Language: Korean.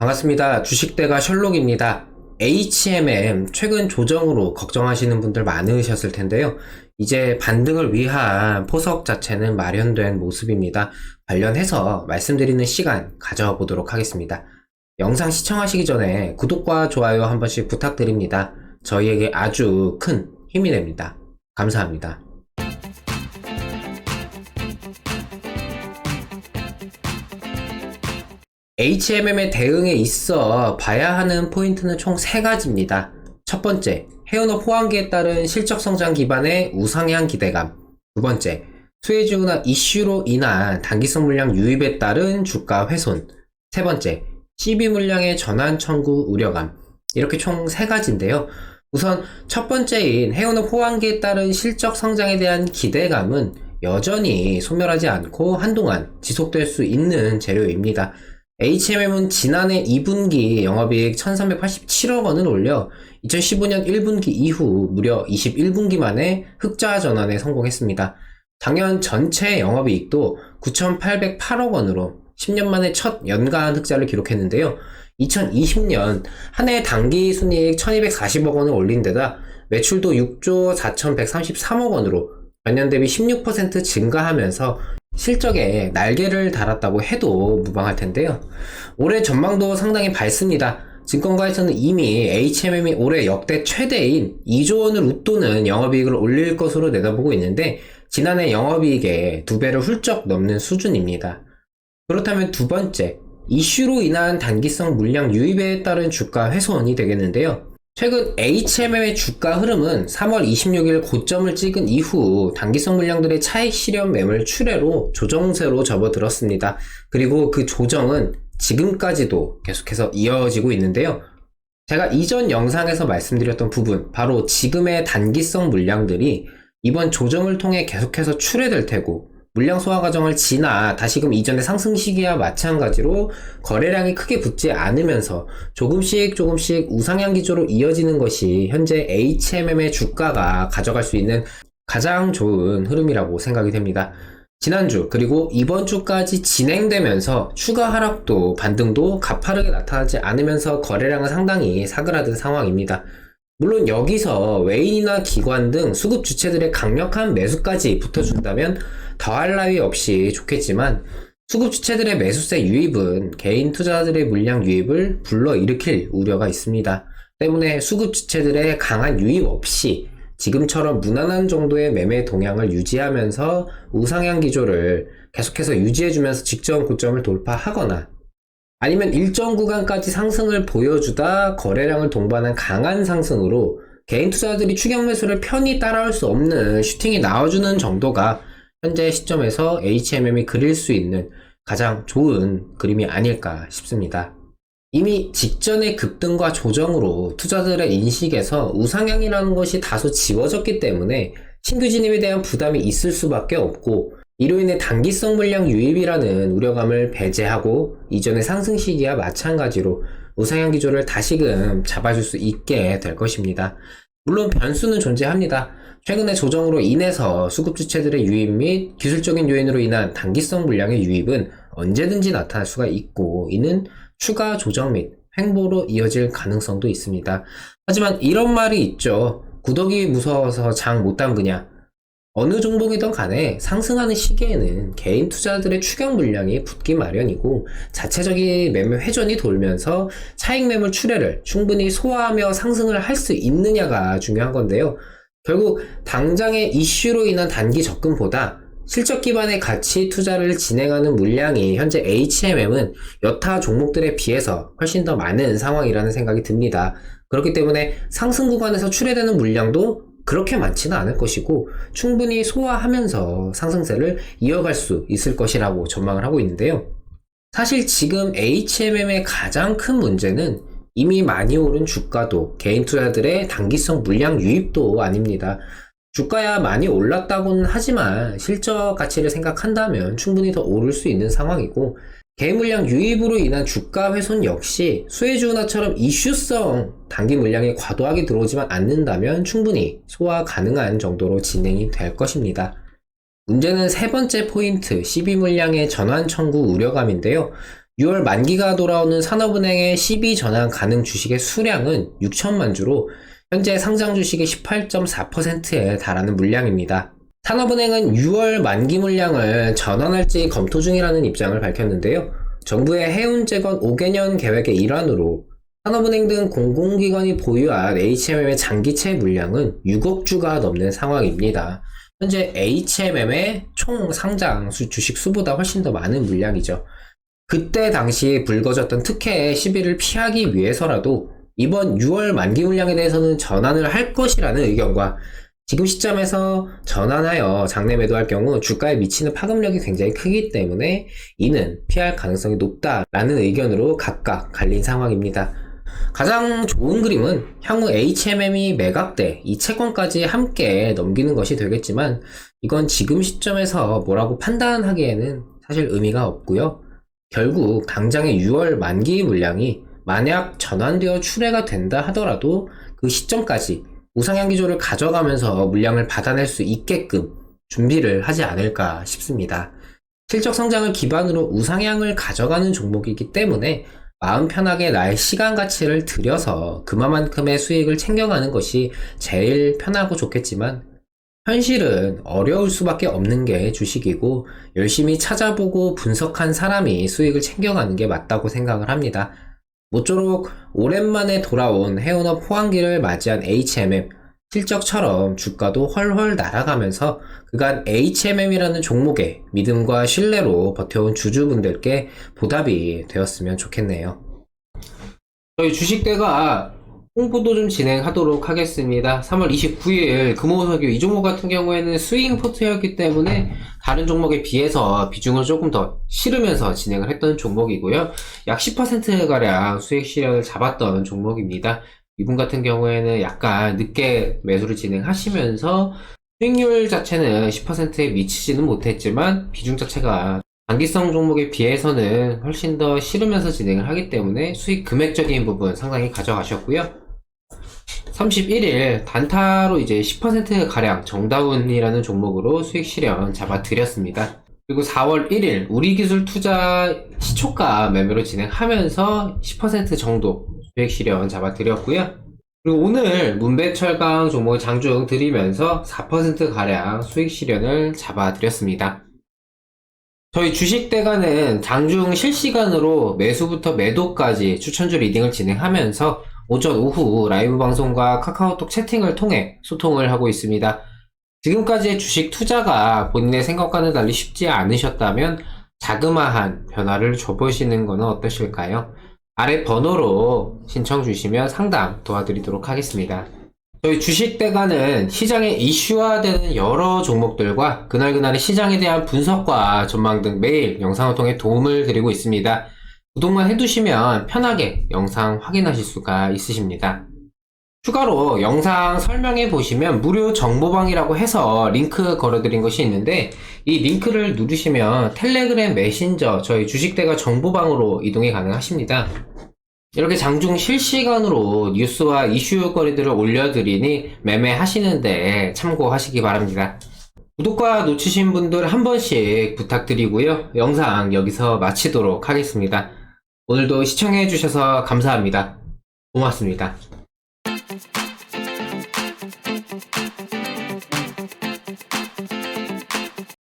반갑습니다. 주식대가 셜록입니다. HMM 최근 조정으로 걱정하시는 분들 많으셨을 텐데요. 이제 반등을 위한 포석 자체는 마련된 모습입니다. 관련해서 말씀드리는 시간 가져보도록 하겠습니다. 영상 시청하시기 전에 구독과 좋아요 한 번씩 부탁드립니다. 저희에게 아주 큰 힘이 됩니다. 감사합니다. HMM의 대응에 있어 봐야 하는 포인트는 총 3가지입니다. 첫 번째, 해운업 호황기에 따른 실적 성장 기반의 우상향 기대감. 두 번째, 수혜주나 이슈로 인한 단기성 물량 유입에 따른 주가 훼손. 세 번째, CB 물량의 전환 청구 우려감. 이렇게 총 3가지인데요. 우선 첫 번째인 해운업 호황기에 따른 실적 성장에 대한 기대감은 여전히 소멸하지 않고 한동안 지속될 수 있는 재료입니다. HMM은 지난해 2분기 영업이익 1387억 원을 올려 2015년 1분기 이후 무려 21분기 만에 흑자 전환에 성공했습니다. 작년 전체 영업이익도 9,808억 원으로 10년 만에 첫 연간 흑자를 기록했는데요. 2020년 한 해 당기 순이익 1240억 원을 올린 데다 매출도 6조 4133억 원으로 전년 대비 16% 증가하면서 실적에 날개를 달았다고 해도 무방할 텐데요. 올해 전망도 상당히 밝습니다. 증권가에서는 이미 HMM이 올해 역대 최대인 2조 원을 웃도는 영업이익을 올릴 것으로 내다보고 있는데 지난해 영업이익의 2배를 훌쩍 넘는 수준입니다. 그렇다면 두 번째, 이슈로 인한 단기성 물량 유입에 따른 주가 훼손이 되겠는데요. 최근 HMM의 주가 흐름은 3월 26일 고점을 찍은 이후 단기성 물량들의 차익 실현 매물 출회로 조정세로 접어들었습니다. 그리고 그 조정은 지금까지도 계속해서 이어지고 있는데요. 제가 이전 영상에서 말씀드렸던 부분, 바로 지금의 단기성 물량들이 이번 조정을 통해 계속해서 출회될 테고 물량 소화 과정을 지나 다시금 이전의 상승 시기와 마찬가지로 거래량이 크게 붙지 않으면서 조금씩 우상향 기조로 이어지는 것이 현재 HMM의 주가가 가져갈 수 있는 가장 좋은 흐름이라고 생각이 됩니다. 지난주 그리고 이번 주까지 진행되면서 추가 하락도 반등도 가파르게 나타나지 않으면서 거래량은 상당히 사그라든 상황입니다. 물론 여기서 외인이나 기관 등 수급 주체들의 강력한 매수까지 붙어준다면 더할 나위 없이 좋겠지만 수급 주체들의 매수세 유입은 개인 투자자들의 물량 유입을 불러일으킬 우려가 있습니다. 때문에 수급 주체들의 강한 유입 없이 지금처럼 무난한 정도의 매매 동향을 유지하면서 우상향 기조를 계속해서 유지해주면서 직전 고점을 돌파하거나 아니면 일정 구간까지 상승을 보여주다 거래량을 동반한 강한 상승으로 개인 투자자들이 추격 매수를 편히 따라올 수 없는 슈팅이 나와주는 정도가 현재 시점에서 HMM이 그릴 수 있는 가장 좋은 그림이 아닐까 싶습니다. 이미 직전의 급등과 조정으로 투자들의 인식에서 우상향이라는 것이 다소 지워졌기 때문에 신규 진입에 대한 부담이 있을 수밖에 없고 이로 인해 단기성 물량 유입이라는 우려감을 배제하고 이전의 상승 시기와 마찬가지로 우상향 기조를 다시금 잡아줄 수 있게 될 것입니다. 물론 변수는 존재합니다. 최근의 조정으로 인해서 수급 주체들의 유입 및 기술적인 요인으로 인한 단기성 물량의 유입은 언제든지 나타날 수가 있고 이는 추가 조정 및 횡보로 이어질 가능성도 있습니다. 하지만 이런 말이 있죠. 구더기 무서워서 장 못 담그냐. 어느 종목이든 간에 상승하는 시기에는 개인 투자들의 추격 물량이 붙기 마련이고 자체적인 매매 회전이 돌면서 차익 매물 출회를 충분히 소화하며 상승을 할 수 있느냐가 중요한 건데요. 결국 당장의 이슈로 인한 단기 접근보다 실적 기반의 가치 투자를 진행하는 물량이 현재 HMM은 여타 종목들에 비해서 훨씬 더 많은 상황이라는 생각이 듭니다. 그렇기 때문에 상승 구간에서 출회되는 물량도 그렇게 많지는 않을 것이고 충분히 소화하면서 상승세를 이어갈 수 있을 것이라고 전망을 하고 있는데요. 사실 지금 HMM의 가장 큰 문제는 이미 많이 오른 주가도 개인 투자들의 단기성 물량 유입도 아닙니다. 주가야 많이 올랐다고는 하지만 실적 가치를 생각한다면 충분히 더 오를 수 있는 상황이고 개인 물량 유입으로 인한 주가 훼손 역시 수혜주나처럼 이슈성 단기 물량이 과도하게 들어오지만 않는다면 충분히 소화 가능한 정도로 진행이 될 것입니다. 문제는 세 번째 포인트, CB 물량의 전환 청구 우려감인데요. 6월 만기가 돌아오는 산업은행의 12전환 가능 주식의 수량은 6천만 주로 현재 상장 주식의 18.4%에 달하는 물량입니다. 산업은행은 6월 만기 물량을 전환할지 검토 중이라는 입장을 밝혔는데요. 정부의 해운재건 5개년 계획의 일환으로 산업은행 등 공공기관이 보유한 HMM의 장기채 물량은 6억 주가 넘는 상황입니다. 현재 HMM의 총 상장 주식 수보다 훨씬 더 많은 물량이죠. 그때 당시 불거졌던 특혜의 시비를 피하기 위해서라도 이번 6월 만기 물량에 대해서는 전환을 할 것이라는 의견과 지금 시점에서 전환하여 장내 매도할 경우 주가에 미치는 파급력이 굉장히 크기 때문에 이는 피할 가능성이 높다라는 의견으로 각각 갈린 상황입니다. 가장 좋은 그림은 향후 HMM이 매각돼 이 채권까지 함께 넘기는 것이 되겠지만 이건 지금 시점에서 뭐라고 판단하기에는 사실 의미가 없고요. 결국 당장의 6월 만기 물량이 만약 전환되어 출회가 된다 하더라도 그 시점까지 우상향 기조를 가져가면서 물량을 받아낼 수 있게끔 준비를 하지 않을까 싶습니다. 실적 성장을 기반으로 우상향을 가져가는 종목이기 때문에 마음 편하게 나의 시간 가치를 들여서 그만큼의 수익을 챙겨가는 것이 제일 편하고 좋겠지만 현실은 어려울 수밖에 없는 게 주식이고 열심히 찾아보고 분석한 사람이 수익을 챙겨가는 게 맞다고 생각을 합니다. 모쪼록 오랜만에 돌아온 해운업 호황기를 맞이한 HMM 실적처럼 주가도 헐헐 날아가면서 그간 HMM이라는 종목의 믿음과 신뢰로 버텨온 주주분들께 보답이 되었으면 좋겠네요. 저희 주식대가 홍보도 좀 진행하도록 하겠습니다. 3월 29일 금호석유 이 종목 같은 경우에는 스윙 포트였기 때문에 다른 종목에 비해서 비중을 조금 더 실으면서 진행을 했던 종목이고요. 약 10%가량 수익 실현을 잡았던 종목입니다. 이분 같은 경우에는 약간 늦게 매수를 진행하시면서 수익률 자체는 10%에 미치지는 못했지만 비중 자체가 단기성 종목에 비해서는 훨씬 더 실으면서 진행을 하기 때문에 수익 금액적인 부분 상당히 가져가셨고요. 31일 단타로 이제 10%가량 정다운이라는 종목으로 수익 실현 잡아드렸습니다. 그리고 4월 1일 우리기술 투자 시초가 매매로 진행하면서 10% 정도 수익 실현 잡아드렸고요. 그리고 오늘 문배철강 종목 장중 드리면서 4%가량 수익 실현을 잡아드렸습니다. 저희 주식대가는 장중 실시간으로 매수부터 매도까지 추천주 리딩을 진행하면서 오전 오후 라이브 방송과 카카오톡 채팅을 통해 소통을 하고 있습니다. 지금까지의 주식 투자가 본인의 생각과는 달리 쉽지 않으셨다면 자그마한 변화를 줘보시는 것은 어떠실까요? 아래 번호로 신청 주시면 상담 도와드리도록 하겠습니다. 저희 주식대가는 시장에 이슈화되는 여러 종목들과 그날그날의 시장에 대한 분석과 전망 등 매일 영상을 통해 도움을 드리고 있습니다. 구독만 해두시면 편하게 영상 확인하실 수가 있으십니다. 추가로 영상 설명해 보시면 무료 정보방이라고 해서 링크 걸어드린 것이 있는데 이 링크를 누르시면 텔레그램 메신저 저희 주식대가 정보방으로 이동이 가능하십니다. 이렇게 장중 실시간으로 뉴스와 이슈거리들을 올려드리니 매매하시는데 참고하시기 바랍니다. 구독과 놓치신 분들 한 번씩 부탁드리고요. 영상 여기서 마치도록 하겠습니다. 오늘도 시청해주셔서 감사합니다. 고맙습니다.